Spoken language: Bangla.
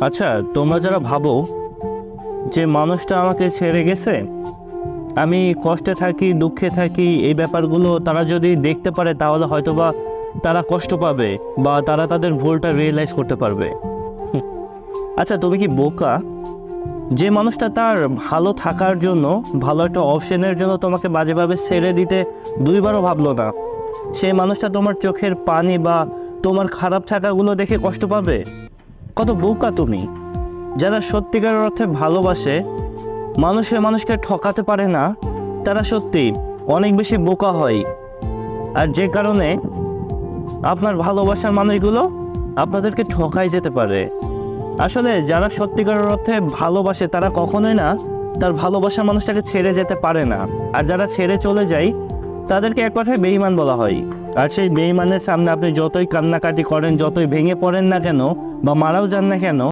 আচ্ছা, তোমরা যারা ভাবো যে মানুষটা আমাকে ছেড়ে গেছে, আমি কষ্টে থাকি, দুঃখে থাকি, এই ব্যাপারগুলো তারা যদি দেখতে পারে তাহলে হয়তোবা তারা কষ্ট পাবে বা তারা তাদের ভুলটা রিয়েলাইজ করতে পারবে। আচ্ছা, তুমি কি বোকা? যে মানুষটা তার ভালো থাকার জন্য, ভালো একটা অপশনের জন্য তোমাকে বাজেভাবে ছেড়ে দিতে দুইবারও ভাবলো না, সেই মানুষটা তোমার চোখের পানি বা তোমার খারাপ থাকাগুলো দেখে কষ্ট পাবে? কত বোকা তুমি! যারা সত্যিকার অর্থে ভালোবাসে, মানুষকে ঠকাতে পারে না, তারা সত্যি অনেক বেশি বোকা হয়। আর যে কারণে আপনার ভালোবাসার মানুষগুলো আপনাদেরকে ঠকাই যেতে পারে। আসলে যারা সত্যিকার অর্থে ভালোবাসে তারা কখনোই না তার ভালোবাসার মানুষটাকে ছেড়ে যেতে পারে না। আর যারা ছেড়ে চলে যায় তাদেরকে এক কথায় বেঈমান বলা হয়। আর সেই বেঈমানের সামনে আপনি যতই কান্নাকাটি করেন, যতই ভেঙে পড়েন না কেন বা মারাও যান না কেন,